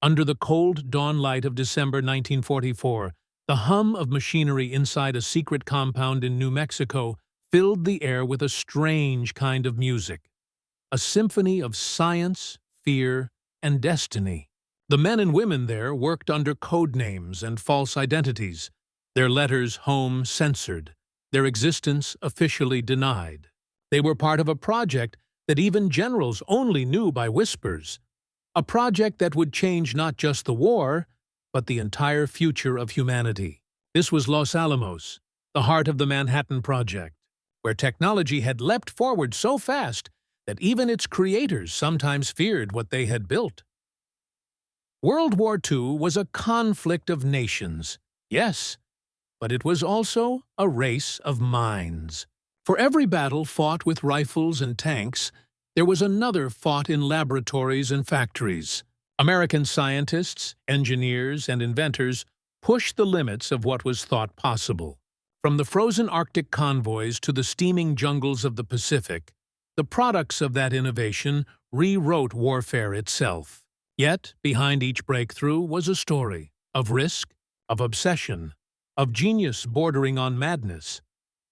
Under the cold dawn light of December 1944, the hum of machinery inside a secret compound in New Mexico filled the air with a strange kind of music, a symphony of science, fear, and destiny. The men and women there worked under code names and false identities, their letters home censored, their existence officially denied. They were part of a project that even generals only knew by whispers, a project that would change not just the war, but the entire future of humanity. This was Los Alamos, the heart of the Manhattan Project, where technology had leapt forward so fast that even its creators sometimes feared what they had built. World War II was a conflict of nations, yes, but it was also a race of minds. For every battle fought with rifles and tanks, there was another fought in laboratories and factories. American scientists, engineers, and inventors pushed the limits of what was thought possible. From the frozen Arctic convoys to the steaming jungles of the Pacific, the products of that innovation rewrote warfare itself. Yet, behind each breakthrough was a story of risk, of obsession, of genius bordering on madness.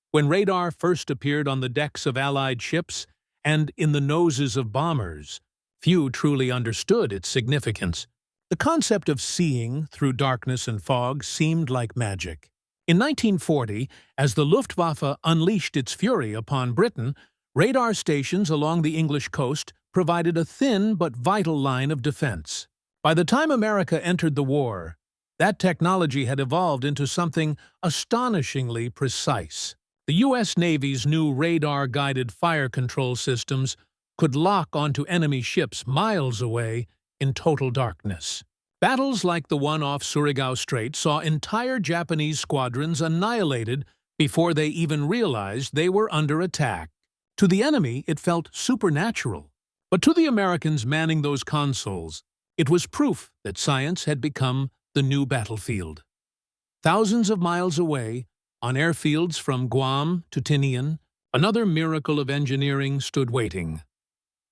When radar first appeared on the decks of Allied ships and in the noses of bombers, few truly understood its significance. The concept of seeing through darkness and fog seemed like magic. In 1940, as the Luftwaffe unleashed its fury upon Britain, radar stations along the English coast provided a thin but vital line of defense. By the time America entered the war, that technology had evolved into something astonishingly precise. The U.S. Navy's new radar-guided fire control systems could lock onto enemy ships miles away in total darkness. Battles like the one off Surigao Strait saw entire Japanese squadrons annihilated before they even realized they were under attack. To the enemy, it felt supernatural. But to the Americans manning those consoles, it was proof that science had become the new battlefield. Thousands of miles away, on airfields from Guam to Tinian, another miracle of engineering stood waiting.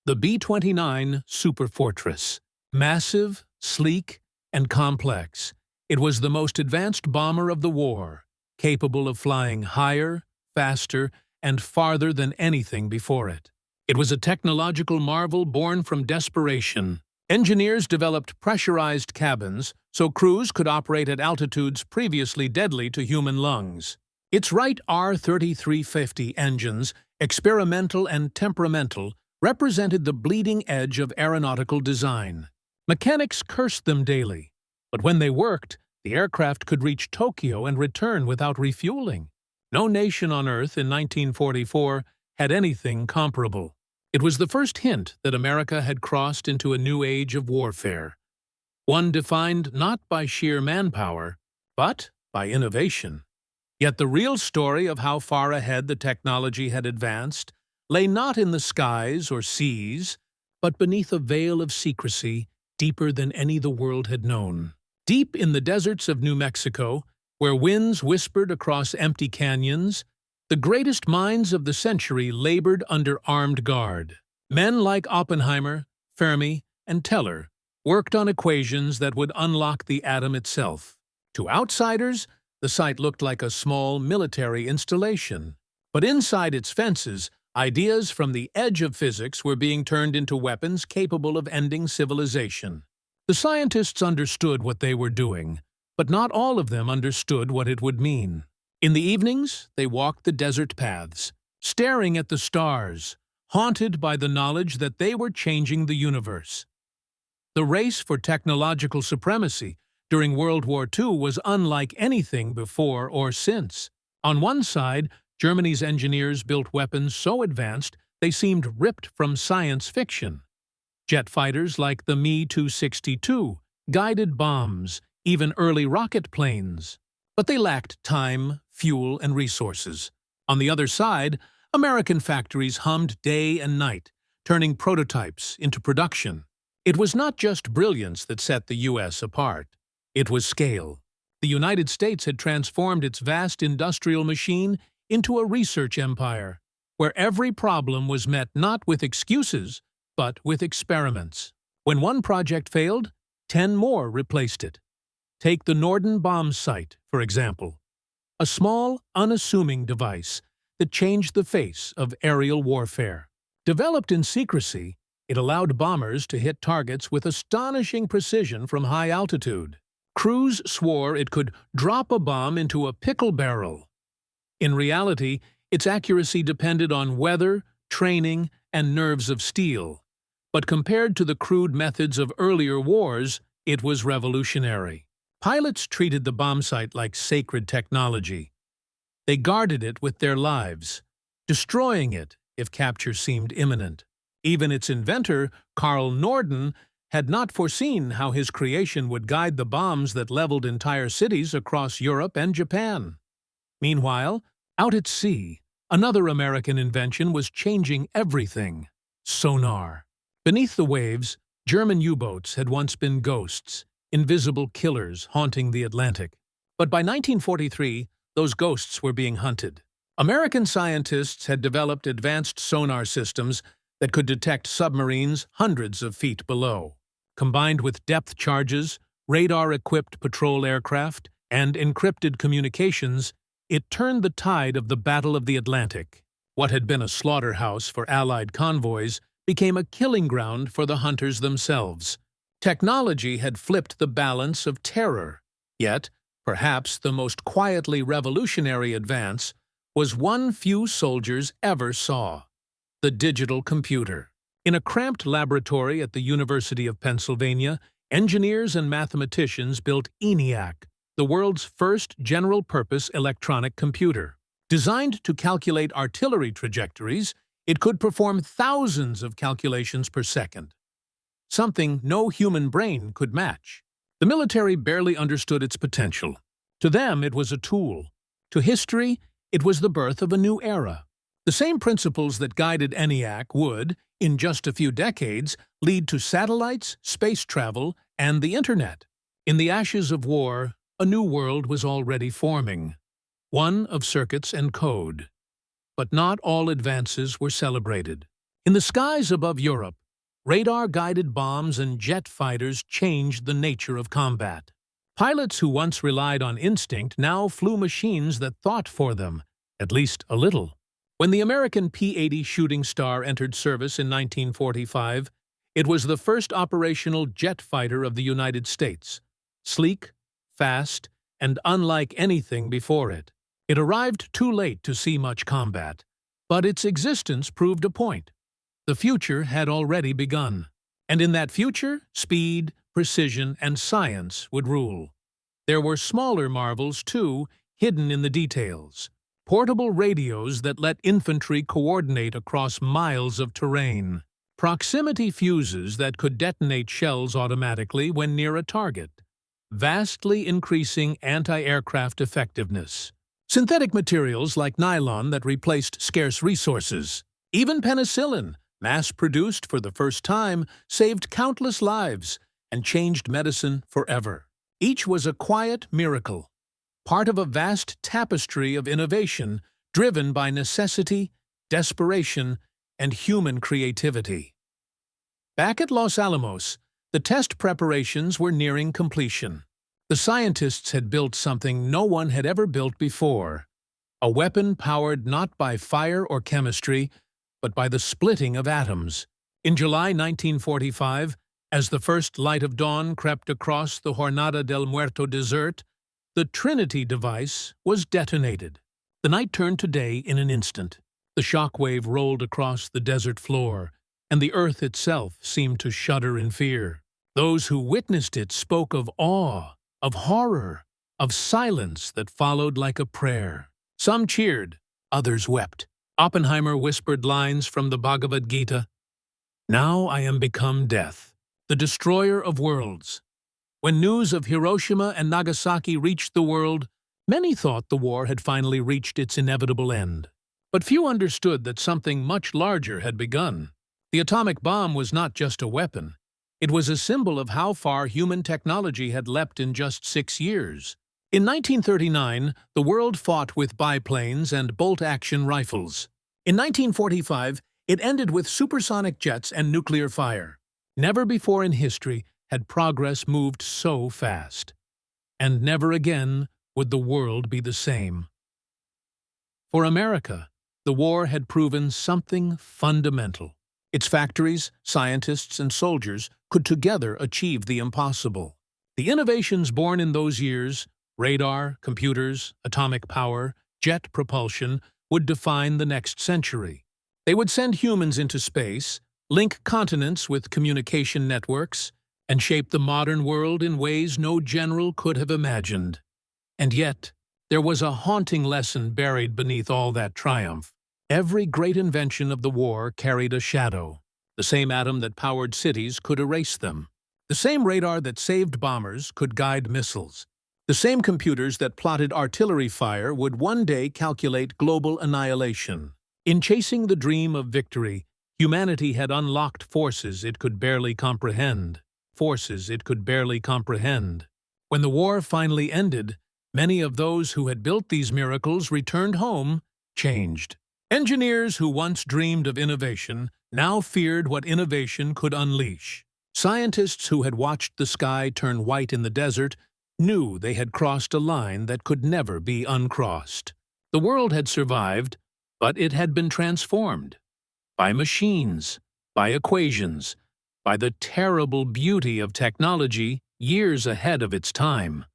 The B-29 Superfortress. Massive, sleek, and complex, it was the most advanced bomber of the war, capable of flying higher, faster, and farther than anything before it. It was a technological marvel born from desperation. Engineers developed pressurized cabins so crews could operate at altitudes previously deadly to human lungs. Its Wright R-3350 engines, experimental and temperamental, represented the bleeding edge of aeronautical design. Mechanics cursed them daily, but when they worked, the aircraft could reach Tokyo and return without refueling. No nation on Earth in 1944 had anything comparable. It was the first hint that America had crossed into a new age of warfare, one defined not by sheer manpower, but by innovation. Yet the real story of how far ahead the technology had advanced lay not in the skies or seas, but beneath a veil of secrecy deeper than any the world had known. Deep in the deserts of New Mexico, where winds whispered across empty canyons, the greatest minds of the century labored under armed guard. Men like Oppenheimer, Fermi, and Teller worked on equations that would unlock the atom itself. To outsiders, the site looked like a small military installation. But inside its fences, ideas from the edge of physics were being turned into weapons capable of ending civilization. The scientists understood what they were doing, but not all of them understood what it would mean. In the evenings, they walked the desert paths, staring at the stars, haunted by the knowledge that they were changing the universe. The race for technological supremacy during World War II was unlike anything before or since. On one side, Germany's engineers built weapons so advanced they seemed ripped from science fiction. Jet fighters like the Me-262, guided bombs, even early rocket planes. But they lacked time, fuel, and resources. On the other side, American factories hummed day and night, turning prototypes into production. It was not just brilliance that set the U.S. apart. It was scale. The United States had transformed its vast industrial machine into a research empire, where every problem was met not with excuses, but with experiments. When one project failed, 10 more replaced it. Take the Norden bomb sight, for example. A small, unassuming device that changed the face of aerial warfare. Developed in secrecy, it allowed bombers to hit targets with astonishing precision from high altitude. Crews swore it could drop a bomb into a pickle barrel. In reality, its accuracy depended on weather, training, and nerves of steel. But compared to the crude methods of earlier wars, it was revolutionary. Pilots treated the bombsight like sacred technology. They guarded it with their lives, destroying it if capture seemed imminent. Even its inventor, Carl Norden, had not foreseen how his creation would guide the bombs that leveled entire cities across Europe and Japan. Meanwhile, out at sea, another American invention was changing everything: sonar. Beneath the waves, German U-boats had once been ghosts, invisible killers haunting the Atlantic. But by 1943, those ghosts were being hunted. American scientists had developed advanced sonar systems that could detect submarines hundreds of feet below. Combined with depth charges, radar-equipped patrol aircraft, and encrypted communications, it turned the tide of the Battle of the Atlantic. What had been a slaughterhouse for Allied convoys became a killing ground for the hunters themselves. Technology had flipped the balance of terror. Yet, perhaps the most quietly revolutionary advance was one few soldiers ever saw: the digital computer. In a cramped laboratory at the University of Pennsylvania, engineers and mathematicians built ENIAC, the world's first general-purpose electronic computer. Designed to calculate artillery trajectories, it could perform thousands of calculations per second, something no human brain could match. The military barely understood its potential. To them, it was a tool. To history, it was the birth of a new era. The same principles that guided ENIAC would, in just a few decades, lead to satellites, space travel, and the Internet. In the ashes of war, a new world was already forming, one of circuits and code. But not all advances were celebrated. In the skies above Europe, radar-guided bombs and jet fighters changed the nature of combat. Pilots who once relied on instinct now flew machines that thought for them, at least a little. When the American P-80 Shooting Star entered service in 1945, it was the first operational jet fighter of the United States. Sleek, fast, and unlike anything before it. It arrived too late to see much combat, but its existence proved a point. The future had already begun, and in that future, speed, precision, and science would rule. There were smaller marvels, too, hidden in the details. Portable radios that let infantry coordinate across miles of terrain. Proximity fuses that could detonate shells automatically when near a target, vastly increasing anti-aircraft effectiveness. Synthetic materials like nylon that replaced scarce resources. Even penicillin, mass-produced for the first time, saved countless lives and changed medicine forever. Each was a quiet miracle, part of a vast tapestry of innovation driven by necessity, desperation, and human creativity. Back at Los Alamos, the test preparations were nearing completion. The scientists had built something no one had ever built before, a weapon powered not by fire or chemistry, but by the splitting of atoms. In July 1945, as the first light of dawn crept across the Jornada del Muerto desert, the Trinity device was detonated. The night turned to day in an instant. The shockwave rolled across the desert floor, and the earth itself seemed to shudder in fear. Those who witnessed it spoke of awe, of horror, of silence that followed like a prayer. Some cheered, others wept. Oppenheimer whispered lines from the Bhagavad Gita, "Now I am become death, the destroyer of worlds." When news of Hiroshima and Nagasaki reached the world, many thought the war had finally reached its inevitable end. But few understood that something much larger had begun. The atomic bomb was not just a weapon. It was a symbol of how far human technology had leapt in just 6 years. In 1939, the world fought with biplanes and bolt-action rifles. In 1945, it ended with supersonic jets and nuclear fire. Never before in history had progress moved so fast. And never again would the world be the same. For America, the war had proven something fundamental. Its factories, scientists, and soldiers could together achieve the impossible. The innovations born in those years, radar, computers, atomic power, jet propulsion, would define the next century. They would send humans into space, link continents with communication networks, and shape the modern world in ways no general could have imagined. And yet, there was a haunting lesson buried beneath all that triumph. Every great invention of the war carried a shadow. The same atom that powered cities could erase them. The same radar that saved bombers could guide missiles. The same computers that plotted artillery fire would one day calculate global annihilation. In chasing the dream of victory, humanity had unlocked forces it could barely comprehend. Forces it could barely comprehend. When the war finally ended, many of those who had built these miracles returned home, changed. Engineers who once dreamed of innovation now feared what innovation could unleash. Scientists who had watched the sky turn white in the desert knew they had crossed a line that could never be uncrossed. The world had survived, but it had been transformed. By machines, by equations, by the terrible beauty of technology years ahead of its time.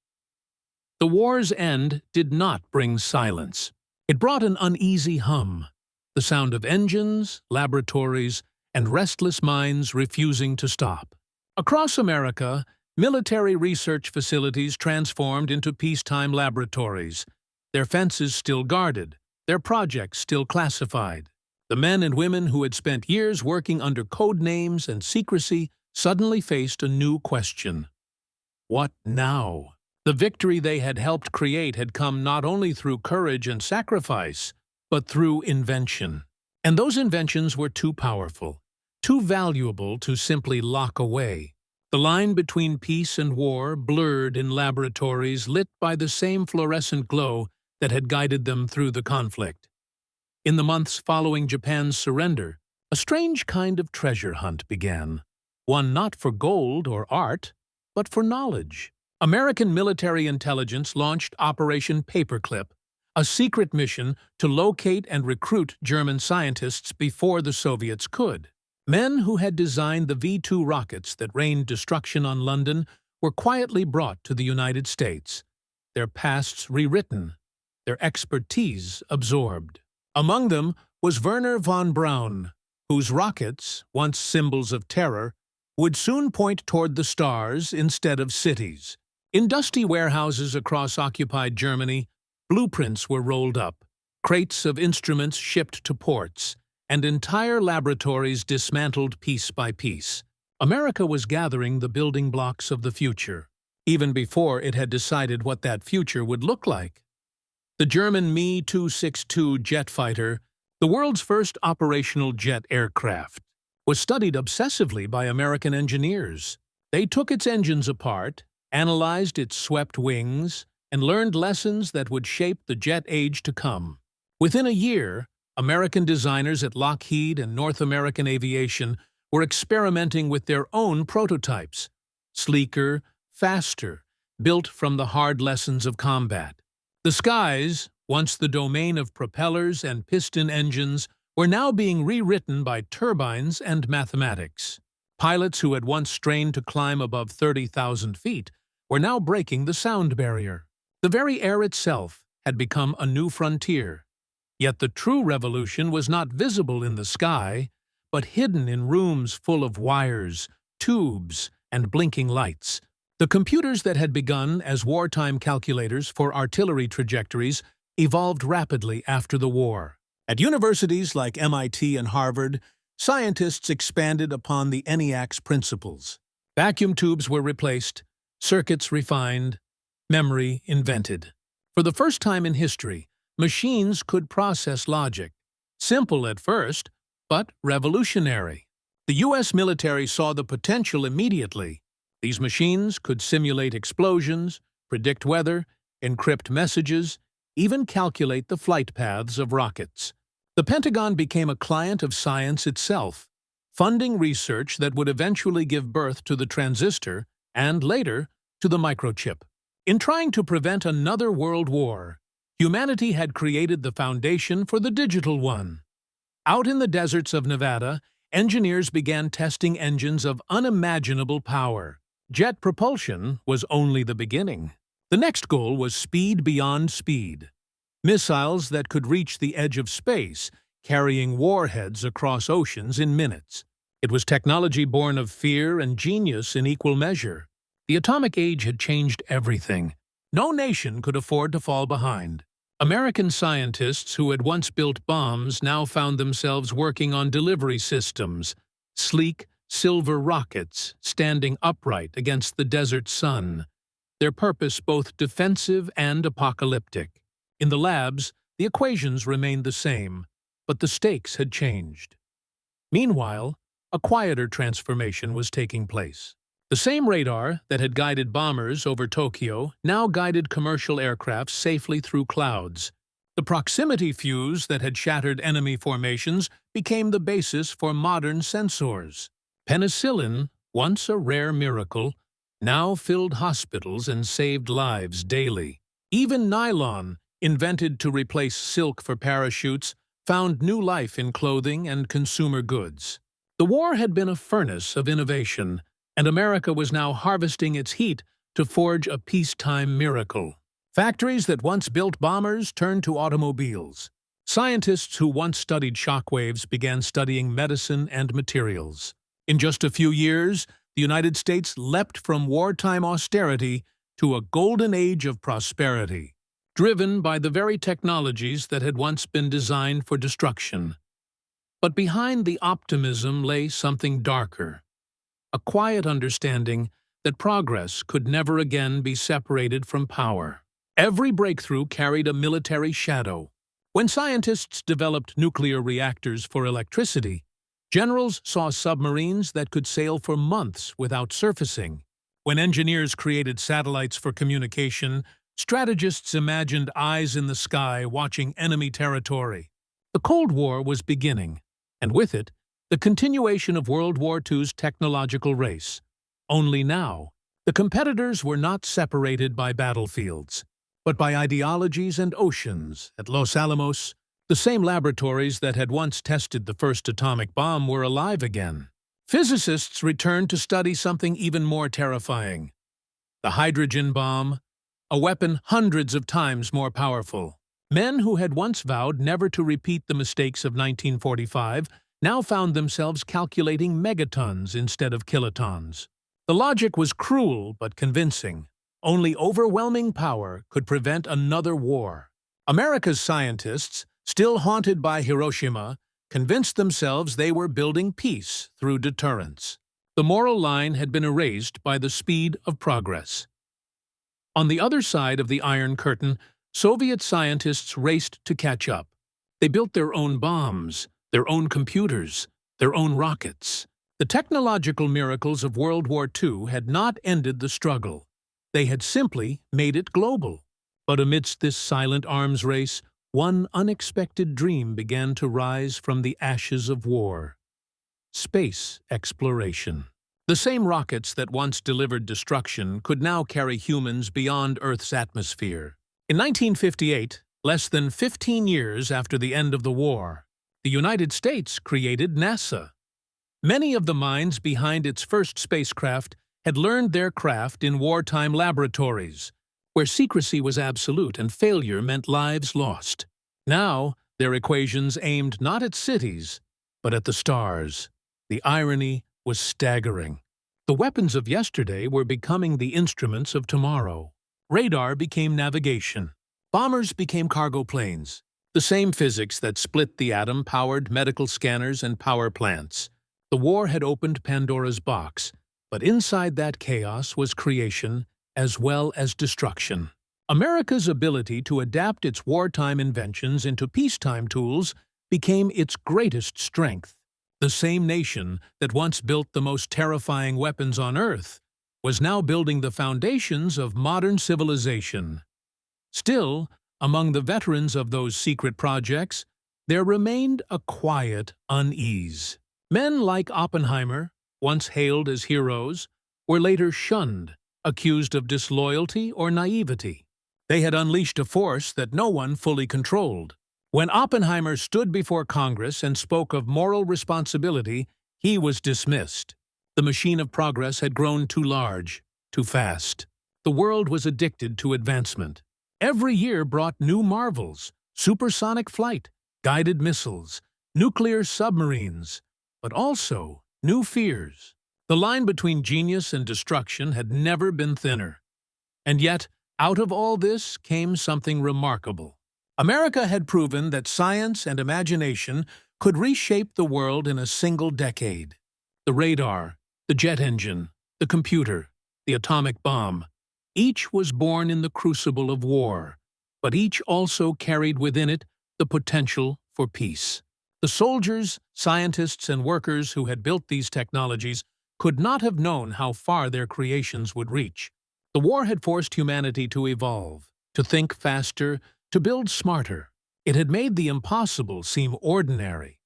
The war's end did not bring silence. It brought an uneasy hum, the sound of engines, laboratories, and restless minds refusing to stop. Across America, military research facilities transformed into peacetime laboratories, their fences still guarded, their projects still classified. The men and women who had spent years working under code names and secrecy suddenly faced a new question. What now? The victory they had helped create had come not only through courage and sacrifice, but through invention. And those inventions were too powerful, too valuable to simply lock away. The line between peace and war blurred in laboratories lit by the same fluorescent glow that had guided them through the conflict. In the months following Japan's surrender, a strange kind of treasure hunt began. One not for gold or art, but for knowledge. American military intelligence launched Operation Paperclip, a secret mission to locate and recruit German scientists before the Soviets could. Men who had designed the V-2 rockets that rained destruction on London were quietly brought to the United States, their pasts rewritten, their expertise absorbed. Among them was Wernher von Braun, whose rockets, once symbols of terror, would soon point toward the stars instead of cities. In dusty warehouses across occupied Germany, blueprints were rolled up, crates of instruments shipped to ports, and entire laboratories dismantled piece by piece. America was gathering the building blocks of the future, even before it had decided what that future would look like. The German Me-262 jet fighter, the world's first operational jet aircraft, was studied obsessively by American engineers. They took its engines apart, analyzed its swept wings, and learned lessons that would shape the jet age to come. Within a year, American designers at Lockheed and North American Aviation were experimenting with their own prototypes, sleeker, faster, built from the hard lessons of combat. The skies, once the domain of propellers and piston engines, were now being rewritten by turbines and mathematics. Pilots who had once strained to climb above 30,000 feet were now breaking the sound barrier. The very air itself had become a new frontier. Yet the true revolution was not visible in the sky, but hidden in rooms full of wires, tubes, and blinking lights. The computers that had begun as wartime calculators for artillery trajectories evolved rapidly after the war. At universities like MIT and Harvard, scientists expanded upon the ENIAC's principles. Vacuum tubes were replaced, circuits refined, memory invented. For the first time in history, machines could process logic. Simple at first, but revolutionary. The U.S. military saw the potential immediately. These machines could simulate explosions, predict weather, encrypt messages, even calculate the flight paths of rockets. The Pentagon became a client of science itself. funding research that would eventually give birth to the transistor and, later, to the microchip. In trying to prevent another world war, humanity had created the foundation for the digital one. Out in the deserts of Nevada, engineers began testing engines of unimaginable power. Jet propulsion was only the beginning. The next goal was speed beyond speed. Missiles that could reach the edge of space, carrying warheads across oceans in minutes. It was technology born of fear and genius in equal measure. The atomic age had changed everything. No nation could afford to fall behind. American scientists who had once built bombs now found themselves working on delivery systems, sleek, silver rockets standing upright against the desert sun, their purpose both defensive and apocalyptic. In the labs, the equations remained the same, but the stakes had changed. Meanwhile, a quieter transformation was taking place. The same radar that had guided bombers over Tokyo now guided commercial aircraft safely through clouds. The proximity fuse that had shattered enemy formations became the basis for modern sensors. Penicillin, once a rare miracle, now filled hospitals and saved lives daily. Even nylon, invented to replace silk for parachutes, found new life in clothing and consumer goods. The war had been a furnace of innovation, and America was now harvesting its heat to forge a peacetime miracle. Factories that once built bombers turned to automobiles. Scientists who once studied shockwaves began studying medicine and materials. In just a few years, the United States leapt from wartime austerity to a golden age of prosperity, driven by the very technologies that had once been designed for destruction. But behind the optimism lay something darker, a quiet understanding that progress could never again be separated from power. Every breakthrough carried a military shadow. When scientists developed nuclear reactors for electricity, generals saw submarines that could sail for months without surfacing. When engineers created satellites for communication, strategists imagined eyes in the sky watching enemy territory. The Cold War was beginning, and with it, the continuation of World War II's technological race. Only now, the competitors were not separated by battlefields, but by ideologies and oceans. At Los Alamos, the same laboratories that had once tested the first atomic bomb were alive again. Physicists returned to study something even more terrifying: the hydrogen bomb, a weapon hundreds of times more powerful. Men who had once vowed never to repeat the mistakes of 1945 now found themselves calculating megatons instead of kilotons. The logic was cruel but convincing. Only overwhelming power could prevent another war. America's scientists, still haunted by Hiroshima, convinced themselves they were building peace through deterrence. The moral line had been erased by the speed of progress. On the other side of the Iron Curtain, Soviet scientists raced to catch up. They built their own bombs, their own computers, their own rockets. The technological miracles of World War II had not ended the struggle. They had simply made it global. But amidst this silent arms race, one unexpected dream began to rise from the ashes of war: space exploration. The same rockets that once delivered destruction could now carry humans beyond Earth's atmosphere. In 1958, less than 15 years after the end of the war, the United States created NASA. Many of the minds behind its first spacecraft had learned their craft in wartime laboratories, where secrecy was absolute and failure meant lives lost. Now, their equations aimed not at cities, but at the stars. The irony was staggering. The weapons of yesterday were becoming the instruments of tomorrow. Radar became navigation. Bombers became cargo planes. The same physics that split the atom powered medical scanners and power plants. The war had opened Pandora's box, but inside that chaos was creation as well as destruction. America's ability to adapt its wartime inventions into peacetime tools became its greatest strength. The same nation that once built the most terrifying weapons on Earth was now building the foundations of modern civilization. Still, among the veterans of those secret projects, there remained a quiet unease. Men like Oppenheimer, once hailed as heroes, were later shunned, accused of disloyalty or naivety. They had unleashed a force that no one fully controlled. When Oppenheimer stood before Congress and spoke of moral responsibility, he was dismissed. The machine of progress had grown too large, too fast. The world was addicted to advancement. Every year brought new marvels: supersonic flight, guided missiles, nuclear submarines, but also new fears. The line between genius and destruction had never been thinner. And yet, out of all this came something remarkable. America had proven that science and imagination could reshape the world in a single decade. The radar, the jet engine, the computer, the atomic bomb, each was born in the crucible of war, but each also carried within it the potential for peace. The soldiers, scientists, and workers who had built these technologies could not have known how far their creations would reach. The war had forced humanity to evolve, to think faster, to build smarter. It had made the impossible seem ordinary.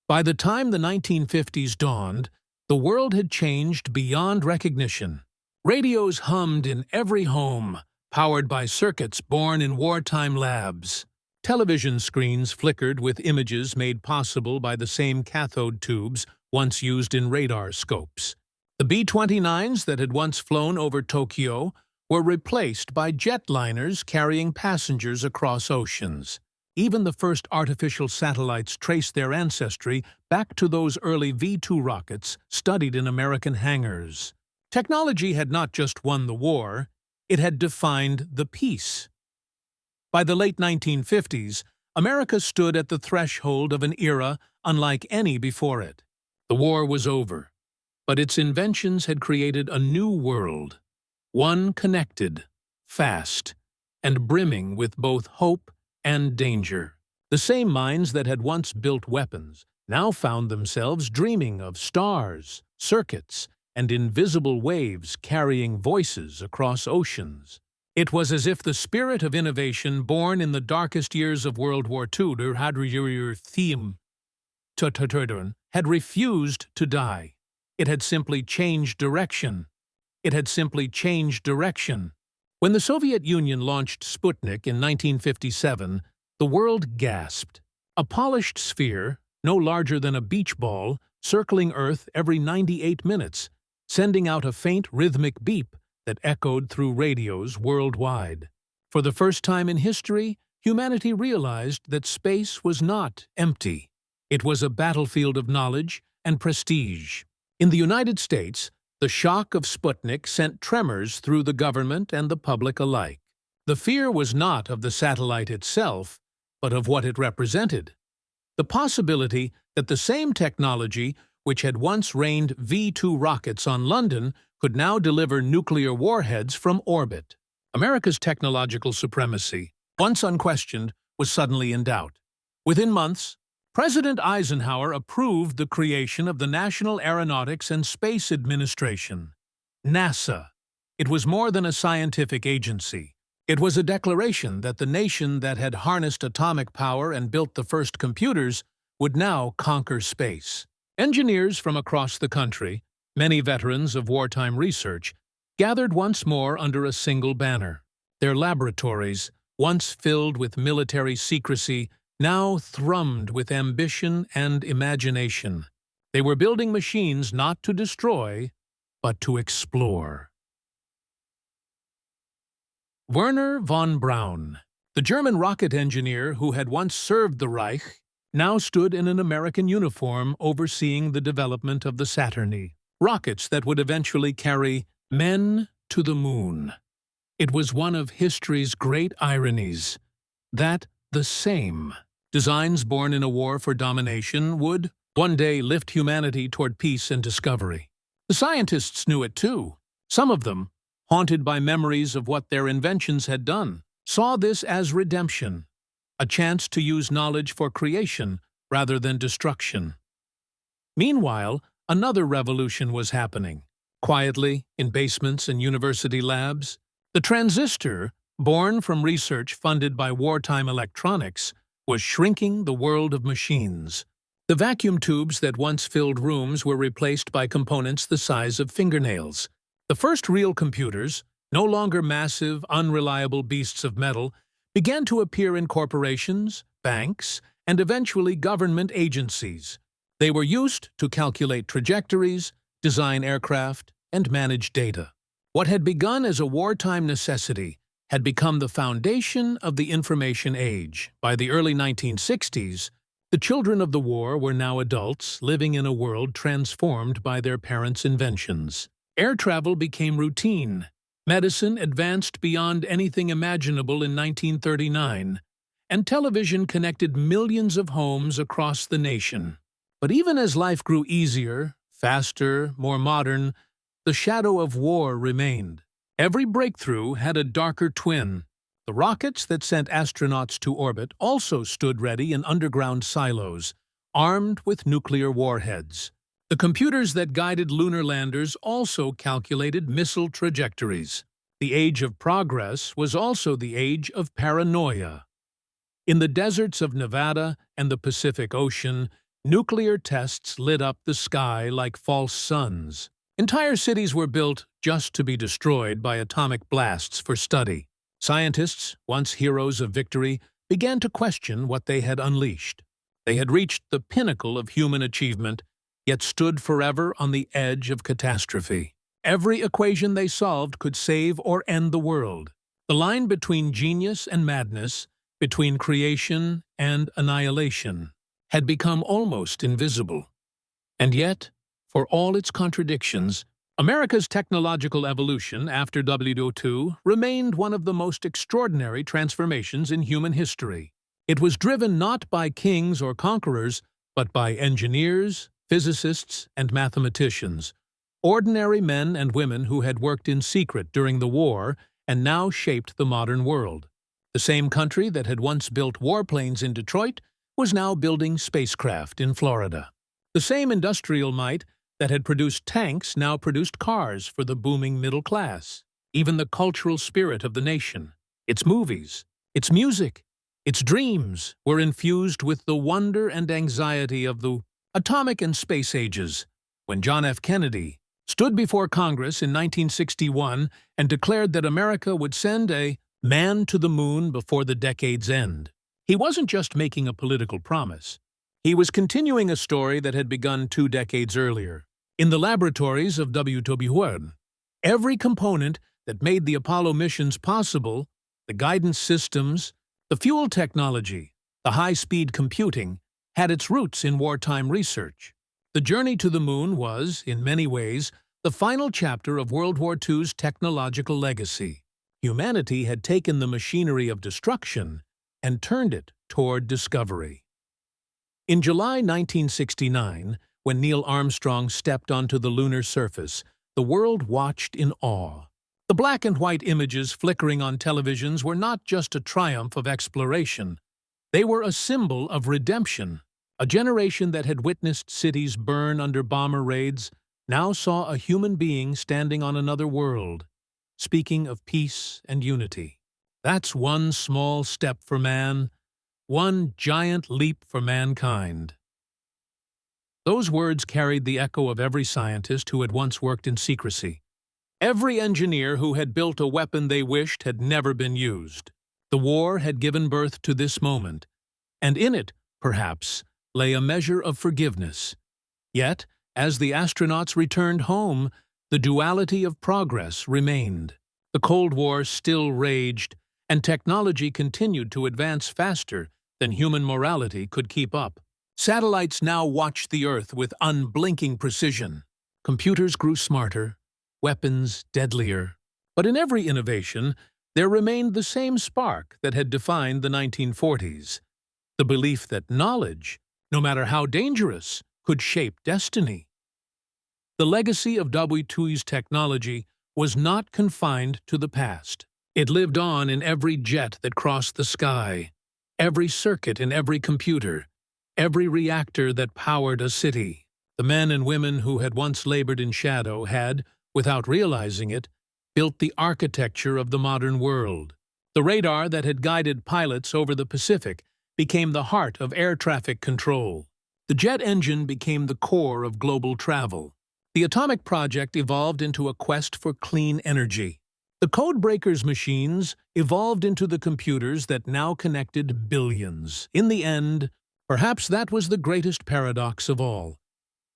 By the time the 1950s dawned, the world had changed beyond recognition. Radios hummed in every home, powered by circuits born in wartime labs. Television screens flickered with images made possible by the same cathode tubes once used in radar scopes. The B-29s that had once flown over Tokyo were replaced by jetliners carrying passengers across oceans. Even the first artificial satellites traced their ancestry back to those early V-2 rockets studied in American hangars. Technology had not just won the war, it had defined the peace. By the late 1950s, America stood at the threshold of an era unlike any before it. The war was over, but its inventions had created a new world. One connected, fast, and brimming with both hope and danger. The same minds that had once built weapons now found themselves dreaming of stars, circuits, and invisible waves carrying voices across oceans. It was as if the spirit of innovation born in the darkest years of World War II had refused to die. It had simply changed direction. When the Soviet Union launched Sputnik in 1957, the world gasped. A polished sphere, no larger than a beach ball, circling Earth every 98 minutes, sending out a faint rhythmic beep that echoed through radios worldwide. For the first time in history, humanity realized that space was not empty. It was a battlefield of knowledge and prestige. In the United States, the shock of Sputnik sent tremors through the government and the public alike. The fear was not of the satellite itself, but of what it represented. The possibility that the same technology which had once rained V-2 rockets on London could now deliver nuclear warheads from orbit. America's technological supremacy, once unquestioned, was suddenly in doubt. Within months, President Eisenhower approved the creation of the National Aeronautics and Space Administration, NASA. It was more than a scientific agency. It was a declaration that the nation that had harnessed atomic power and built the first computers would now conquer space. Engineers from across the country, many veterans of wartime research, gathered once more under a single banner. Their laboratories, once filled with military secrecy, now thrummed with ambition and imagination. They were building machines not to destroy, but to explore. Werner von Braun, the German rocket engineer who had once served the Reich, now stood in an American uniform overseeing the development of the Saturn V, rockets that would eventually carry men to the moon. It was one of history's great ironies that the same designs born in a war for domination would one day lift humanity toward peace and discovery. The scientists knew it too. Some of them, haunted by memories of what their inventions had done, saw this as redemption, a chance to use knowledge for creation rather than destruction. Meanwhile, another revolution was happening. Quietly, in basements and university labs, the transistor, born from research funded by wartime electronics, was shrinking the world of machines. The vacuum tubes that once filled rooms were replaced by components the size of fingernails. The first real computers, no longer massive, unreliable beasts of metal, began to appear in corporations, banks, and eventually government agencies. They were used to calculate trajectories, design aircraft, and manage data. What had begun as a wartime necessity had become the foundation of the information age. By the early 1960s, the children of the war were now adults living in a world transformed by their parents' inventions. Air travel became routine. Medicine advanced beyond anything imaginable in 1939, and television connected millions of homes across the nation. But even as life grew easier, faster, more modern, the shadow of war remained. Every breakthrough had a darker twin. The rockets that sent astronauts to orbit also stood ready in underground silos, armed with nuclear warheads. The computers that guided lunar landers also calculated missile trajectories. The age of progress was also the age of paranoia. In the deserts of Nevada and the Pacific Ocean, nuclear tests lit up the sky like false suns. Entire cities were built just to be destroyed by atomic blasts for study. Scientists, once heroes of victory, began to question what they had unleashed. They had reached the pinnacle of human achievement, yet stood forever on the edge of catastrophe. Every equation they solved could save or end the world. The line between genius and madness, between creation and annihilation, had become almost invisible. And yet, for all its contradictions, America's technological evolution after WWII remained one of the most extraordinary transformations in human history. It was driven not by kings or conquerors, but by engineers, physicists, and mathematicians, ordinary men and women who had worked in secret during the war and now shaped the modern world. The same country that had once built warplanes in Detroit was now building spacecraft in Florida. The same industrial might that had produced tanks now produced cars for the booming middle class. Even the cultural spirit of the nation, its movies, its music, its dreams were infused with the wonder and anxiety of the atomic and space ages. When John F. Kennedy stood before Congress in 1961 and declared that America would send a man to the moon before the decade's end, he wasn't just making a political promise. He was continuing a story that had begun 2 decades earlier. In the laboratories of WWII, every component that made the Apollo missions possible, the guidance systems, the fuel technology, the high-speed computing, had its roots in wartime research. The journey to the moon was, in many ways, the final chapter of World War II's technological legacy. Humanity had taken the machinery of destruction and turned it toward discovery. In July 1969, when Neil Armstrong stepped onto the lunar surface, the world watched in awe. The black and white images flickering on televisions were not just a triumph of exploration. They were a symbol of redemption. A generation that had witnessed cities burn under bomber raids now saw a human being standing on another world, speaking of peace and unity. That's one small step for man, one giant leap for mankind. Those words carried the echo of every scientist who had once worked in secrecy. Every engineer who had built a weapon they wished had never been used. The war had given birth to this moment, and in it, perhaps, lay a measure of forgiveness. Yet, as the astronauts returned home, the duality of progress remained. The Cold War still raged, and technology continued to advance faster than human morality could keep up. Satellites now watched the Earth with unblinking precision. Computers grew smarter, weapons deadlier. But in every innovation, there remained the same spark that had defined the 1940s, the belief that knowledge, no matter how dangerous, could shape destiny. The legacy of WWII's technology was not confined to the past. It lived on in every jet that crossed the sky, every circuit in every computer, every reactor that powered a city. The men and women who had once labored in shadow had, without realizing it, built the architecture of the modern world. The radar that had guided pilots over the Pacific became the heart of air traffic control. The jet engine became the core of global travel. The atomic project evolved into a quest for clean energy. The code-breakers machines evolved into the computers that now connected billions. In the end, perhaps that was the greatest paradox of all,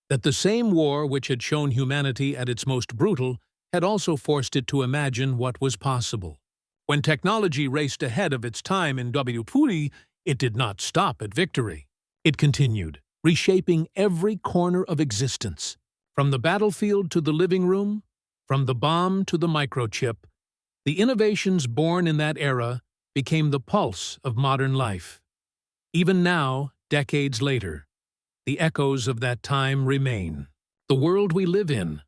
that the same war which had shown humanity at its most brutal had also forced it to imagine what was possible. When technology raced ahead of its time in WWII, it did not stop at victory. It continued, reshaping every corner of existence, from the battlefield to the living room, from the bomb to the microchip. The innovations born in that era became the pulse of modern life. Even now, decades later, the echoes of that time remain. The world we live in,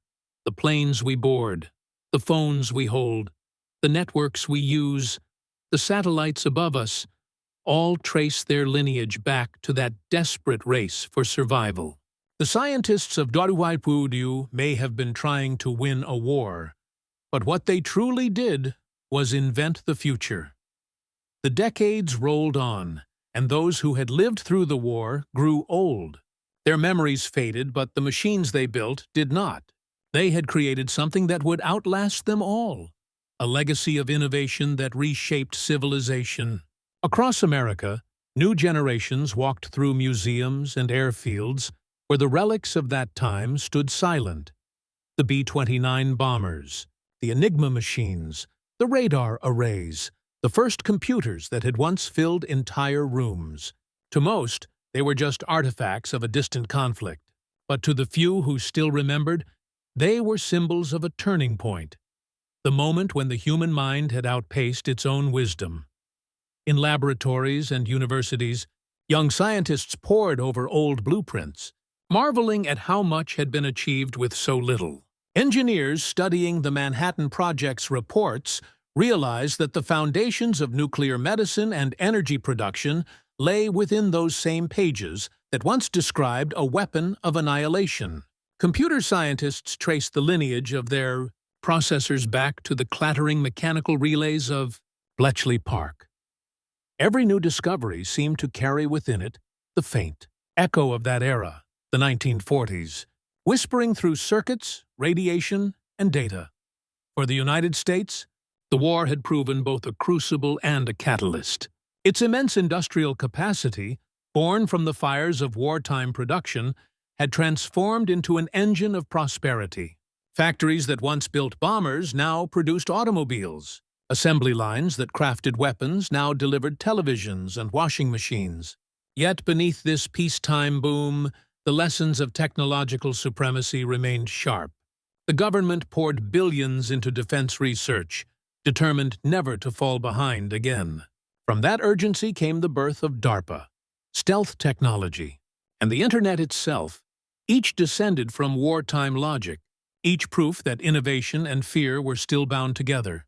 the planes we board, the phones we hold, the networks we use, the satellites above us, all trace their lineage back to that desperate race for survival. The scientists of WWII may have been trying to win a war, but what they truly did was invent the future. The decades rolled on, and those who had lived through the war grew old. Their memories faded, but the machines they built did not. They had created something that would outlast them all, a legacy of innovation that reshaped civilization. Across America, new generations walked through museums and airfields where the relics of that time stood silent. The B-29 bombers, the Enigma machines, the radar arrays, the first computers that had once filled entire rooms. To most, they were just artifacts of a distant conflict. But to the few who still remembered, they were symbols of a turning point, the moment when the human mind had outpaced its own wisdom. In laboratories and universities, young scientists pored over old blueprints, marveling at how much had been achieved with so little. Engineers studying the Manhattan Project's reports realized that the foundations of nuclear medicine and energy production lay within those same pages that once described a weapon of annihilation. Computer scientists traced the lineage of their processors back to the clattering mechanical relays of Bletchley Park. Every new discovery seemed to carry within it the faint echo of that era, the 1940s, whispering through circuits, radiation, and data. For the United States, the war had proven both a crucible and a catalyst. Its immense industrial capacity, born from the fires of wartime production, had transformed into an engine of prosperity. Factories that once built bombers now produced automobiles. Assembly lines that crafted weapons now delivered televisions and washing machines. Yet beneath this peacetime boom, the lessons of technological supremacy remained sharp. The government poured billions into defense research, determined never to fall behind again. From that urgency came the birth of DARPA, stealth technology, and the Internet itself. Each descended from wartime logic, each proof that innovation and fear were still bound together.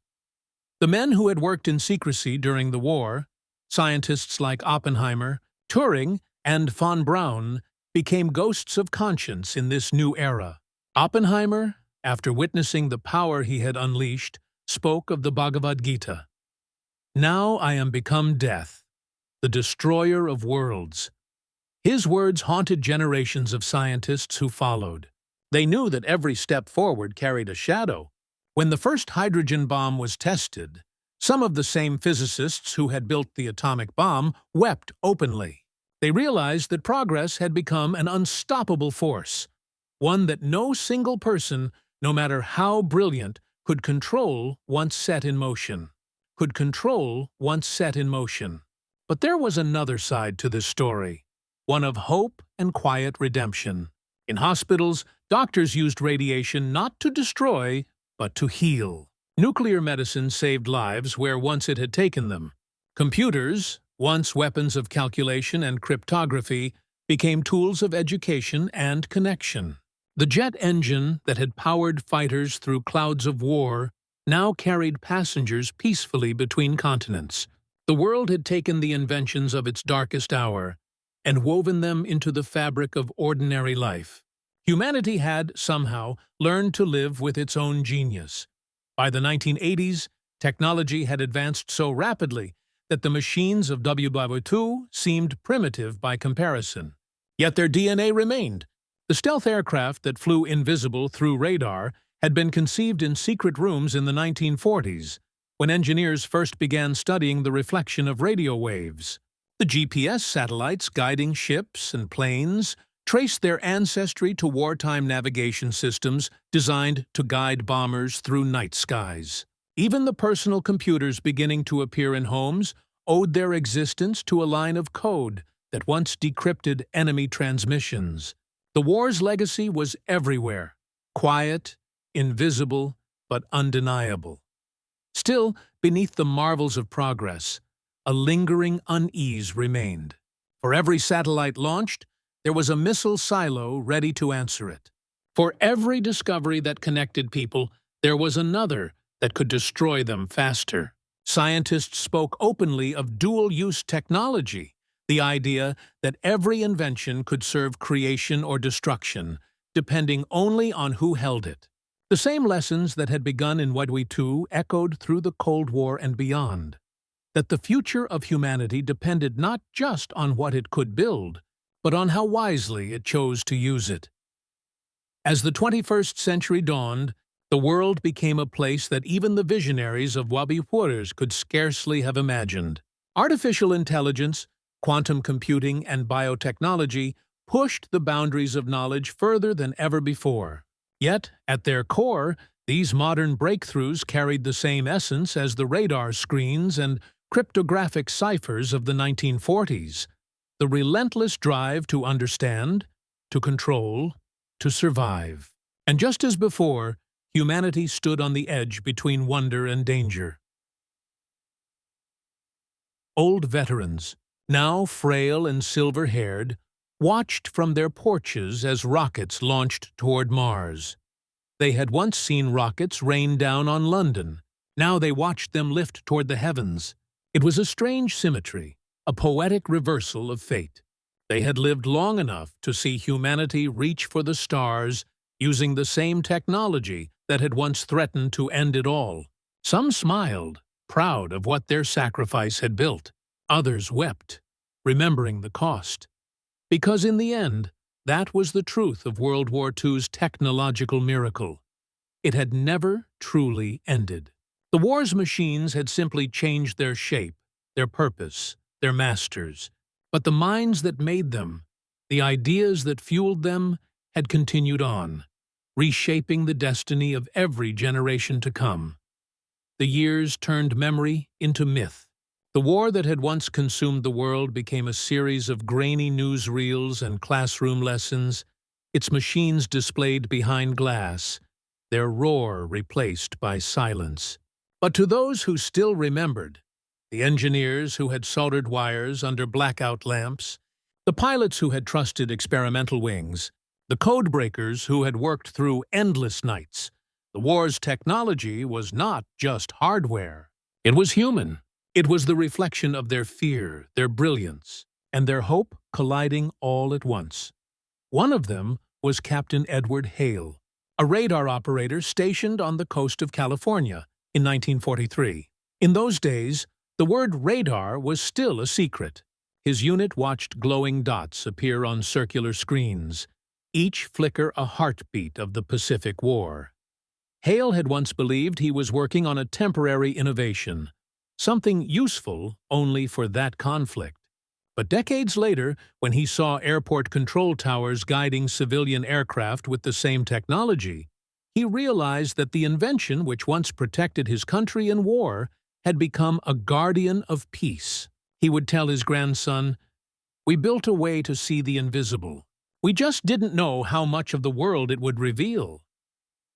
The men who had worked in secrecy during the war, scientists like Oppenheimer, Turing, and von Braun, became ghosts of conscience in this new era. Oppenheimer, after witnessing the power he had unleashed, spoke of the Bhagavad Gita. "Now I am become death, the destroyer of worlds." His words haunted generations of scientists who followed. They knew that every step forward carried a shadow. When the first hydrogen bomb was tested, some of the same physicists who had built the atomic bomb wept openly. They realized that progress had become an unstoppable force, one that no single person, no matter how brilliant, could control once set in motion. But there was another side to this story, one of hope and quiet redemption. In hospitals, doctors used radiation not to destroy, but to heal. Nuclear medicine saved lives where once it had taken them. Computers, once weapons of calculation and cryptography, became tools of education and connection. The jet engine that had powered fighters through clouds of war now carried passengers peacefully between continents. The world had taken the inventions of its darkest hour and woven them into the fabric of ordinary life. Humanity had, somehow, learned to live with its own genius. By the 1980s, technology had advanced so rapidly that the machines of WWII seemed primitive by comparison. Yet their DNA remained. The stealth aircraft that flew invisible through radar had been conceived in secret rooms in the 1940s, when engineers first began studying the reflection of radio waves. The GPS satellites guiding ships and planes traced their ancestry to wartime navigation systems designed to guide bombers through night skies. Even the personal computers beginning to appear in homes owed their existence to a line of code that once decrypted enemy transmissions. The war's legacy was everywhere, quiet, invisible, but undeniable. Still, beneath the marvels of progress, a lingering unease remained. For every satellite launched, there was a missile silo ready to answer it. For every discovery that connected people, there was another that could destroy them faster. Scientists spoke openly of dual-use technology, the idea that every invention could serve creation or destruction, depending only on who held it. The same lessons that had begun in WWII echoed through the Cold War and beyond, that the future of humanity depended not just on what it could build, but on how wisely it chose to use it. As the 21st century dawned, the world became a place that even the visionaries of WWII could scarcely have imagined. Artificial intelligence, quantum computing, and biotechnology pushed the boundaries of knowledge further than ever before. Yet, at their core, these modern breakthroughs carried the same essence as the radar screens and cryptographic ciphers of the 1940s, the relentless drive to understand, to control, to survive. And just as before, humanity stood on the edge between wonder and danger. Old veterans, now frail and silver-haired, watched from their porches as rockets launched toward Mars. They had once seen rockets rain down on London. Now they watched them lift toward the heavens. It was a strange symmetry, a poetic reversal of fate. They had lived long enough to see humanity reach for the stars using the same technology that had once threatened to end it all. Some smiled, proud of what their sacrifice had built. Others wept, remembering the cost. Because in the end, that was the truth of World War II's technological miracle. It had never truly ended. The war's machines had simply changed their shape, their purpose, their masters. But the minds that made them, the ideas that fueled them, had continued on, reshaping the destiny of every generation to come. The years turned memory into myth. The war that had once consumed the world became a series of grainy newsreels and classroom lessons, its machines displayed behind glass, their roar replaced by silence. But to those who still remembered, the engineers who had soldered wires under blackout lamps, the pilots who had trusted experimental wings, the code breakers who had worked through endless nights, the war's technology was not just hardware. It was human. It was the reflection of their fear, their brilliance, and their hope colliding all at once. One of them was Captain Edward Hale, a radar operator stationed on the coast of California in 1943. In those days, the word radar was still a secret. His unit watched glowing dots appear on circular screens, each flicker a heartbeat of the Pacific War. Hale had once believed he was working on a temporary innovation, something useful only for that conflict. But decades later, when he saw airport control towers guiding civilian aircraft with the same technology, he realized that the invention which once protected his country in war had become a guardian of peace. He would tell his grandson, "We built a way to see the invisible. We just didn't know how much of the world it would reveal."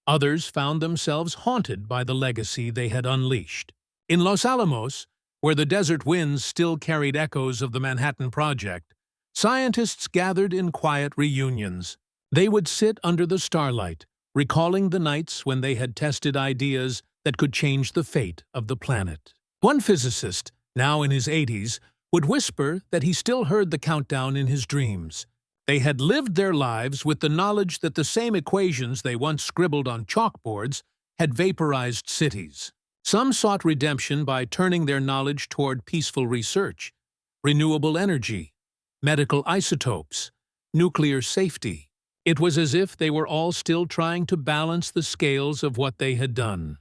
Others found themselves haunted by the legacy they had unleashed. In Los Alamos, where the desert winds still carried echoes of the Manhattan Project, scientists gathered in quiet reunions. They would sit under the starlight, recalling the nights when they had tested ideas that could change the fate of the planet. One physicist, now in his 80s, would whisper that he still heard the countdown in his dreams. They had lived their lives with the knowledge that the same equations they once scribbled on chalkboards had vaporized cities. Some sought redemption by turning their knowledge toward peaceful research, renewable energy, medical isotopes, nuclear safety. It was as if they were all still trying to balance the scales of what they had done.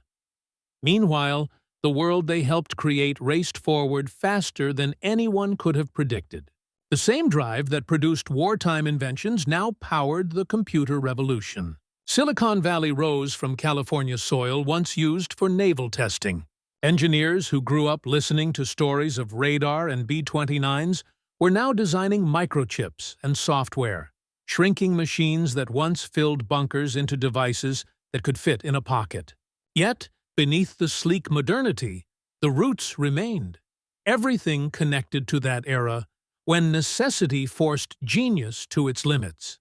Meanwhile, the world they helped create raced forward faster than anyone could have predicted. The same drive that produced wartime inventions now powered the computer revolution. Silicon Valley rose from California soil once used for naval testing. Engineers who grew up listening to stories of radar and B-29s were now designing microchips and software, shrinking machines that once filled bunkers into devices that could fit in a pocket. Yet, beneath the sleek modernity, the roots remained. Everything connected to that era when necessity forced genius to its limits.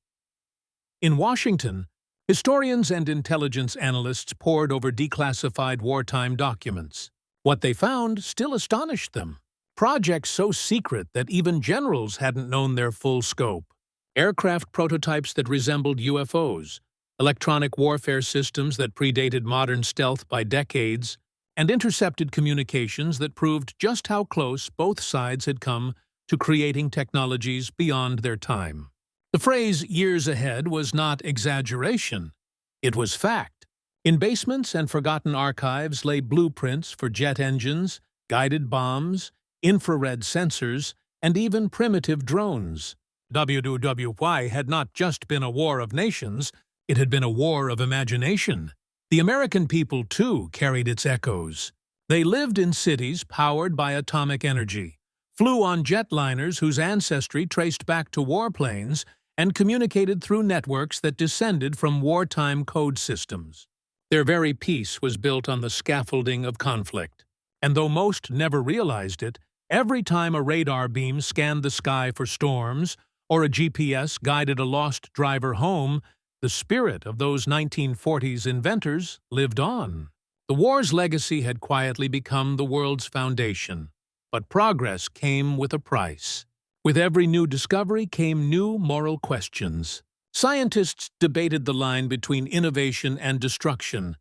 In Washington, historians and intelligence analysts pored over declassified wartime documents. What they found still astonished them. Projects so secret that even generals hadn't known their full scope. Aircraft prototypes that resembled UFOs, electronic warfare systems that predated modern stealth by decades, and intercepted communications that proved just how close both sides had come to creating technologies beyond their time. The phrase "years ahead" was not exaggeration. It was fact. In basements and forgotten archives lay blueprints for jet engines, guided bombs, infrared sensors, and even primitive drones. WWII had not just been a war of nations, it had been a war of imagination. The American people, too, carried its echoes. They lived in cities powered by atomic energy, flew on jetliners whose ancestry traced back to warplanes, and communicated through networks that descended from wartime code systems. Their very peace was built on the scaffolding of conflict. And though most never realized it, every time a radar beam scanned the sky for storms, or a GPS guided a lost driver home, the spirit of those 1940s inventors lived on. The war's legacy had quietly become the world's foundation, but progress came with a price. With every new discovery came new moral questions. Scientists debated the line between innovation and destruction,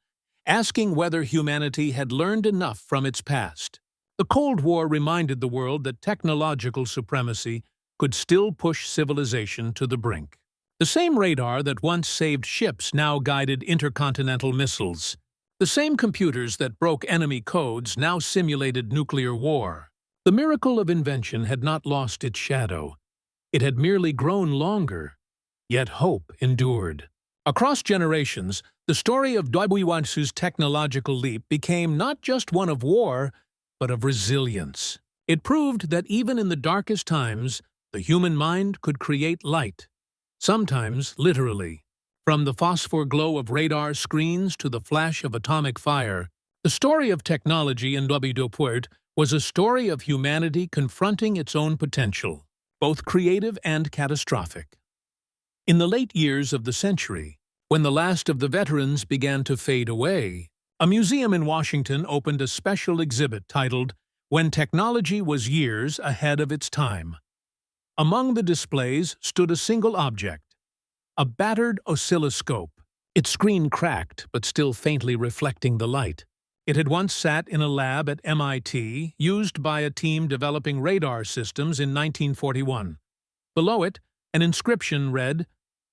asking whether humanity had learned enough from its past. The Cold War reminded the world that technological supremacy could still push civilization to the brink. The same radar that once saved ships now guided intercontinental missiles. The same computers that broke enemy codes now simulated nuclear war. The miracle of invention had not lost its shadow. It had merely grown longer, yet hope endured. Across generations, the story of WWII's technological leap became not just one of war, but of resilience. It proved that even in the darkest times, the human mind could create light. Sometimes, literally. From the phosphor glow of radar screens to the flash of atomic fire, the story of technology in WWII was a story of humanity confronting its own potential, both creative and catastrophic. In the late years of the century, when the last of the veterans began to fade away, a museum in Washington opened a special exhibit titled "When Technology Was Years Ahead of Its Time." Among the displays stood a single object, a battered oscilloscope, its screen cracked but still faintly reflecting the light. It had once sat in a lab at MIT, used by a team developing radar systems in 1941. Below it, an inscription read,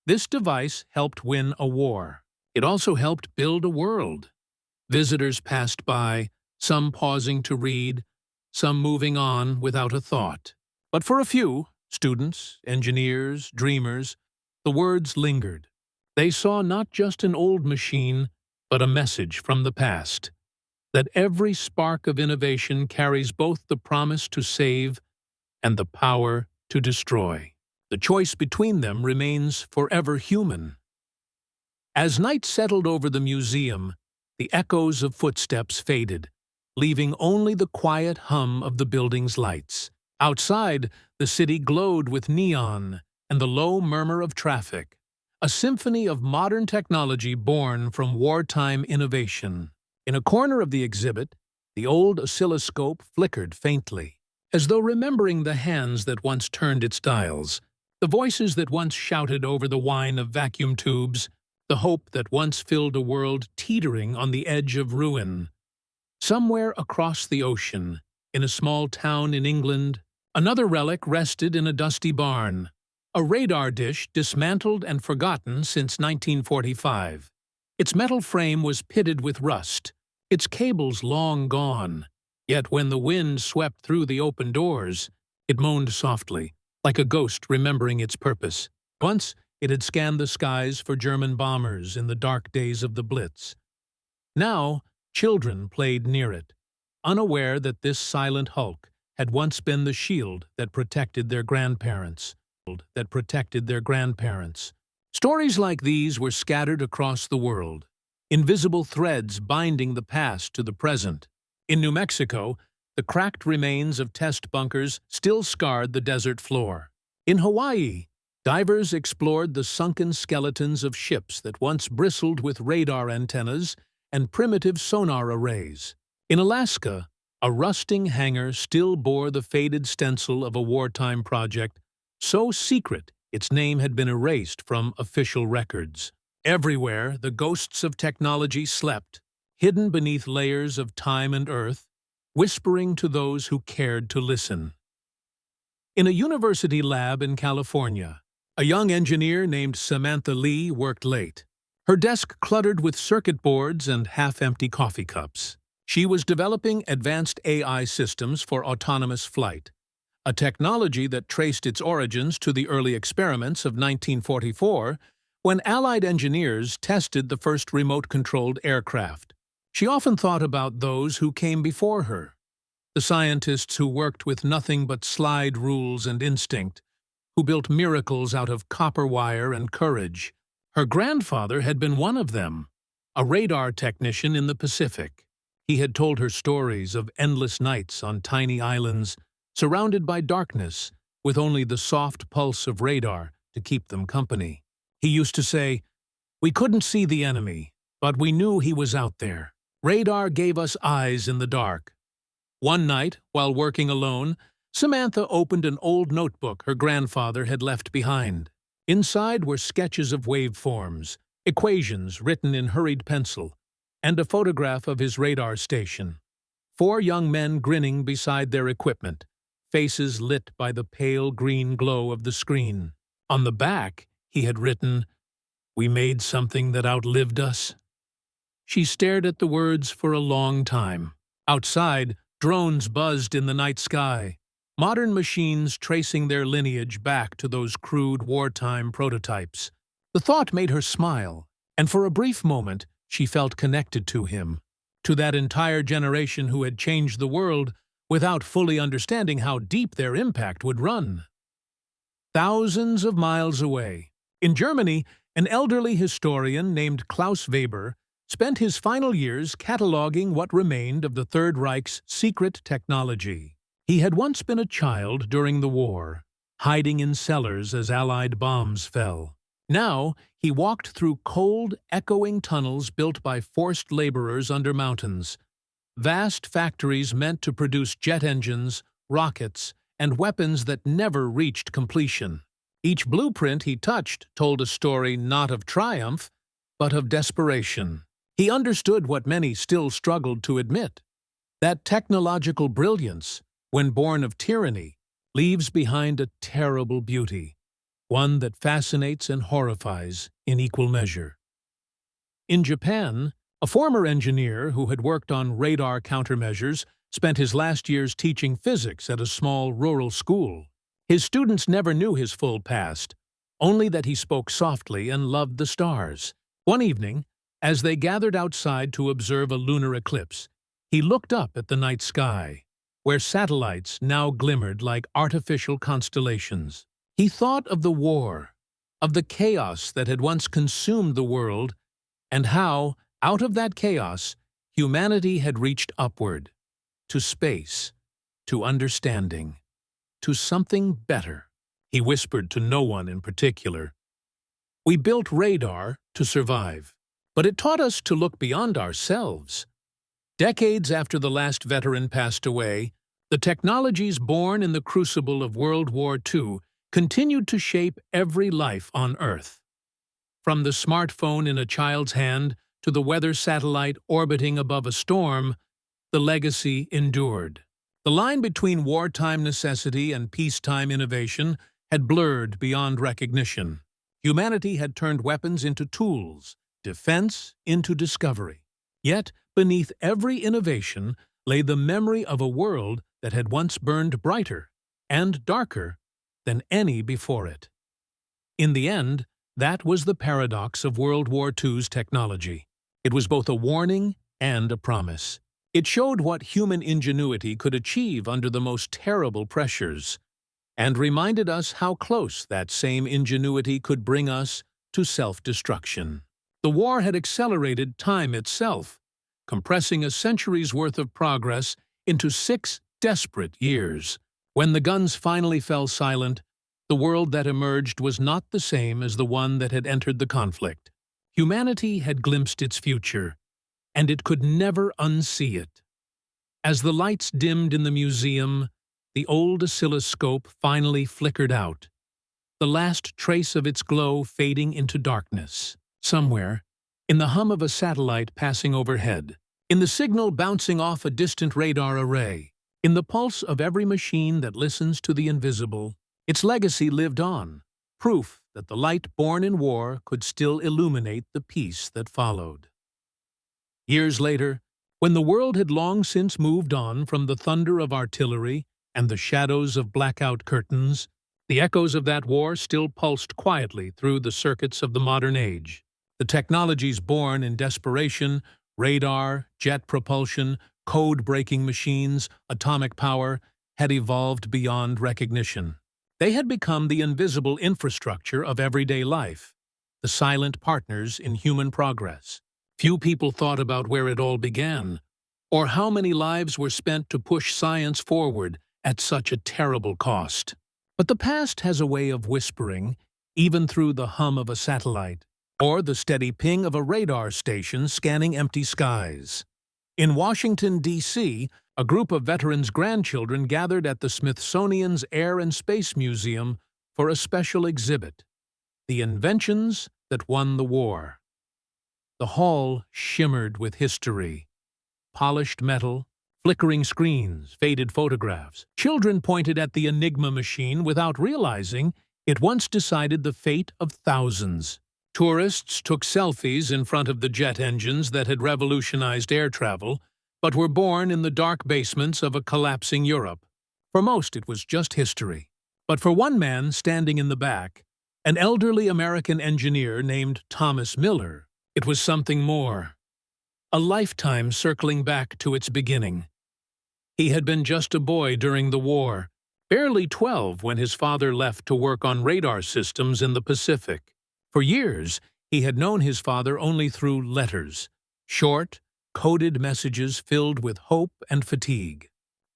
"This device helped win a war. It also helped build a world." Visitors passed by, some pausing to read, some moving on without a thought. But for a few, students, engineers, dreamers, the words lingered. They saw not just an old machine, but a message from the past. That every spark of innovation carries both the promise to save and the power to destroy. The choice between them remains forever human. As night settled over the museum, the echoes of footsteps faded, leaving only the quiet hum of the building's lights. Outside, the city glowed with neon and the low murmur of traffic, a symphony of modern technology born from wartime innovation. In a corner of the exhibit, the old oscilloscope flickered faintly, as though remembering the hands that once turned its dials, the voices that once shouted over the whine of vacuum tubes, the hope that once filled a world teetering on the edge of ruin. Somewhere across the ocean, in a small town in England, another relic rested in a dusty barn, A radar dish dismantled and forgotten since 1945. Its metal frame was pitted with rust, its cables long gone. Yet when the wind swept through the open doors, it moaned softly, like a ghost remembering its purpose. Once, it had scanned the skies for German bombers in the dark days of the Blitz. Now, children played near it, unaware that this silent hulk had once been the shield that protected their grandparents. Stories like these were scattered across the world, invisible threads binding the past to the present. In New Mexico, the cracked remains of test bunkers still scarred the desert floor. In Hawaii, divers explored the sunken skeletons of ships that once bristled with radar antennas and primitive sonar arrays. In Alaska, a rusting hangar still bore the faded stencil of a wartime project, so secret its name had been erased from official records. Everywhere, the ghosts of technology slept, hidden beneath layers of time and earth, whispering to those who cared to listen. In a university lab in California, a young engineer named Samantha Lee worked late, her desk cluttered with circuit boards and half-empty coffee cups. She was developing advanced AI systems for autonomous flight, a technology that traced its origins to the early experiments of 1944, when Allied engineers tested the first remote-controlled aircraft. She often thought about those who came before her, the scientists who worked with nothing but slide rules and instinct, who built miracles out of copper wire and courage. Her grandfather had been one of them, a radar technician in the Pacific. He had told her stories of endless nights on tiny islands, surrounded by darkness, with only the soft pulse of radar to keep them company. He used to say, "We couldn't see the enemy, but we knew he was out there. Radar gave us eyes in the dark." One night, while working alone, Samantha opened an old notebook her grandfather had left behind. Inside were sketches of waveforms, equations written in hurried pencil, and a photograph of his radar station. 4 young men grinning beside their equipment, faces lit by the pale green glow of the screen. On the back, he had written, "We made something that outlived us." She stared at the words for a long time. Outside, drones buzzed in the night sky, modern machines tracing their lineage back to those crude wartime prototypes. The thought made her smile, and for a brief moment she felt connected to him, to that entire generation who had changed the world without fully understanding how deep their impact would run. Thousands of miles away, in Germany, an elderly historian named Klaus Weber spent his final years cataloging what remained of the Third Reich's secret technology. He had once been a child during the war, hiding in cellars as Allied bombs fell. Now, he walked through cold, echoing tunnels built by forced laborers under mountains, vast factories meant to produce jet engines, rockets, and weapons that never reached completion. Each blueprint he touched told a story not of triumph, but of desperation. He understood what many still struggled to admit, that technological brilliance, when born of tyranny, leaves behind a terrible beauty, one that fascinates and horrifies in equal measure. In Japan, a former engineer who had worked on radar countermeasures spent his last years teaching physics at a small rural school. His students never knew his full past, only that he spoke softly and loved the stars. One evening, as they gathered outside to observe a lunar eclipse, he looked up at the night sky, where satellites now glimmered like artificial constellations. He thought of the war, of the chaos that had once consumed the world, and how, out of that chaos, humanity had reached upward, to space, to understanding, to something better. He whispered to no one in particular. "We built radar to survive, but it taught us to look beyond ourselves." Decades after the last veteran passed away, the technologies born in the crucible of World War II continued to shape every life on Earth. From the smartphone in a child's hand to the weather satellite orbiting above a storm, the legacy endured. The line between wartime necessity and peacetime innovation had blurred beyond recognition. Humanity had turned weapons into tools, defense into discovery. Yet, beneath every innovation lay the memory of a world that had once burned brighter and darker than any before it. In the end, that was the paradox of World War II's technology. It was both a warning and a promise. It showed what human ingenuity could achieve under the most terrible pressures, and reminded us how close that same ingenuity could bring us to self-destruction. The war had accelerated time itself, compressing a century's worth of progress into 6 desperate years. When the guns finally fell silent, the world that emerged was not the same as the one that had entered the conflict. Humanity had glimpsed its future, and it could never unsee it. As the lights dimmed in the museum, the old oscilloscope finally flickered out, the last trace of its glow fading into darkness. Somewhere, in the hum of a satellite passing overhead, in the signal bouncing off a distant radar array, in the pulse of every machine that listens to the invisible, its legacy lived on, proof that the light born in war could still illuminate the peace that followed. Years later, when the world had long since moved on from the thunder of artillery and the shadows of blackout curtains, the echoes of that war still pulsed quietly through the circuits of the modern age. The technologies born in desperation, radar, jet propulsion, code-breaking machines, atomic power, had evolved beyond recognition. They had become the invisible infrastructure of everyday life, the silent partners in human progress. Few people thought about where it all began, or how many lives were spent to push science forward at such a terrible cost. But the past has a way of whispering, even through the hum of a satellite, or the steady ping of a radar station scanning empty skies. In Washington, D.C., a group of veterans' grandchildren gathered at the Smithsonian's Air and Space Museum for a special exhibit, The Inventions That Won the War. The hall shimmered with history. Polished metal, flickering screens, faded photographs. Children pointed at the Enigma machine without realizing it once decided the fate of thousands. Tourists took selfies in front of the jet engines that had revolutionized air travel, but were born in the dark basements of a collapsing Europe. For most, it was just history. But for one man standing in the back, an elderly American engineer named Thomas Miller, it was something more. A lifetime circling back to its beginning. He had been just a boy during the war, barely 12 when his father left to work on radar systems in the Pacific. For years, he had known his father only through letters, short, coded messages filled with hope and fatigue.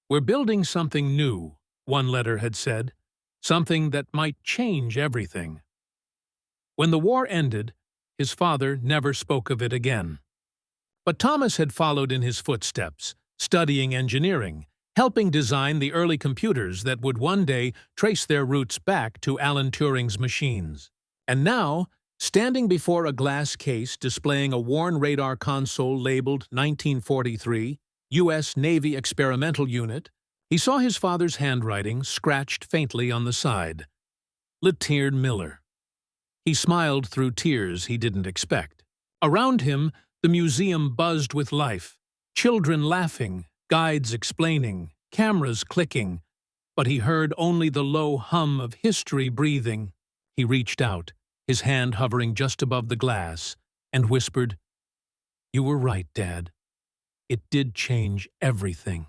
"We're building something new," one letter had said, "something that might change everything." When the war ended, his father never spoke of it again. But Thomas had followed in his footsteps, studying engineering, helping design the early computers that would one day trace their roots back to Alan Turing's machines. And now, standing before a glass case displaying a worn radar console labeled 1943, U.S. Navy Experimental Unit, he saw his father's handwriting scratched faintly on the side. Letier Miller. He smiled through tears he didn't expect. Around him, the museum buzzed with life. Children laughing, guides explaining, cameras clicking. But he heard only the low hum of history breathing. He reached out, his hand hovering just above the glass, and whispered, "You were right, Dad. It did change everything."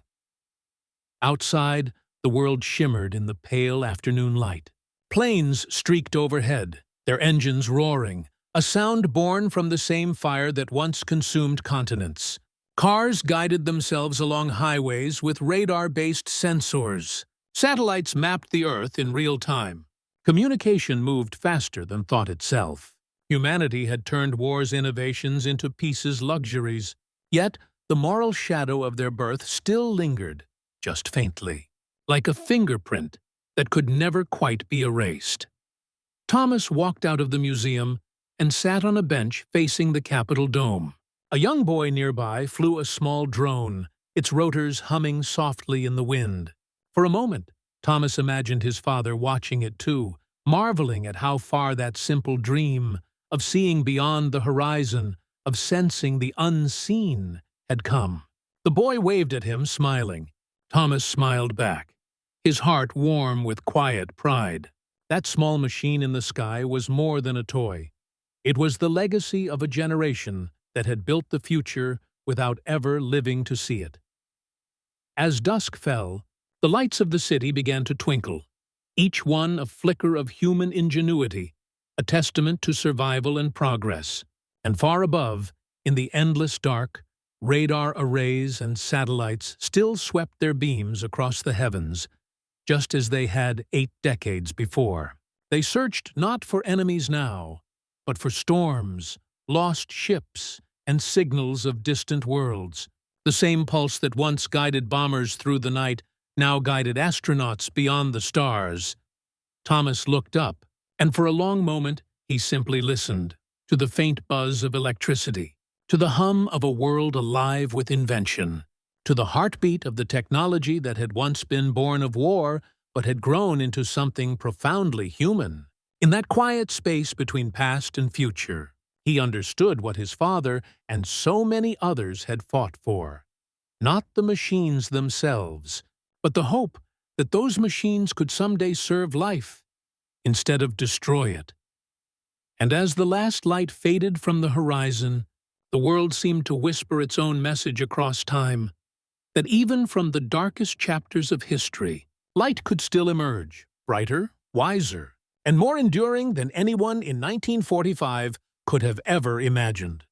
Outside, the world shimmered in the pale afternoon light. Planes streaked overhead, their engines roaring, a sound born from the same fire that once consumed continents. Cars guided themselves along highways with radar-based sensors. Satellites mapped the Earth in real time. Communication moved faster than thought itself. Humanity had turned war's innovations into peace's luxuries, yet the moral shadow of their birth still lingered, just faintly, like a fingerprint that could never quite be erased. Thomas walked out of the museum and sat on a bench facing the Capitol dome. A young boy nearby flew a small drone, its rotors humming softly in the wind. For a moment, Thomas imagined his father watching it too, marveling at how far that simple dream of seeing beyond the horizon, of sensing the unseen, had come. The boy waved at him, smiling. Thomas smiled back, his heart warm with quiet pride. That small machine in the sky was more than a toy. It was the legacy of a generation that had built the future without ever living to see it. As dusk fell, the lights of the city began to twinkle, each one a flicker of human ingenuity, a testament to survival and progress. And far above, in the endless dark, radar arrays and satellites still swept their beams across the heavens, just as they had 8 decades before. They searched not for enemies now, but for storms, lost ships, and signals of distant worlds. The same pulse that once guided bombers through the night now guided astronauts beyond the stars. Thomas looked up, and for a long moment he simply listened to the faint buzz of electricity, to the hum of a world alive with invention, to the heartbeat of the technology that had once been born of war but had grown into something profoundly human. In that quiet space between past and future, he understood what his father and so many others had fought for. Not the machines themselves, but the hope that those machines could someday serve life instead of destroy it. And as the last light faded from the horizon, the world seemed to whisper its own message across time, that even from the darkest chapters of history, light could still emerge, brighter, wiser, and more enduring than anyone in 1945 could have ever imagined.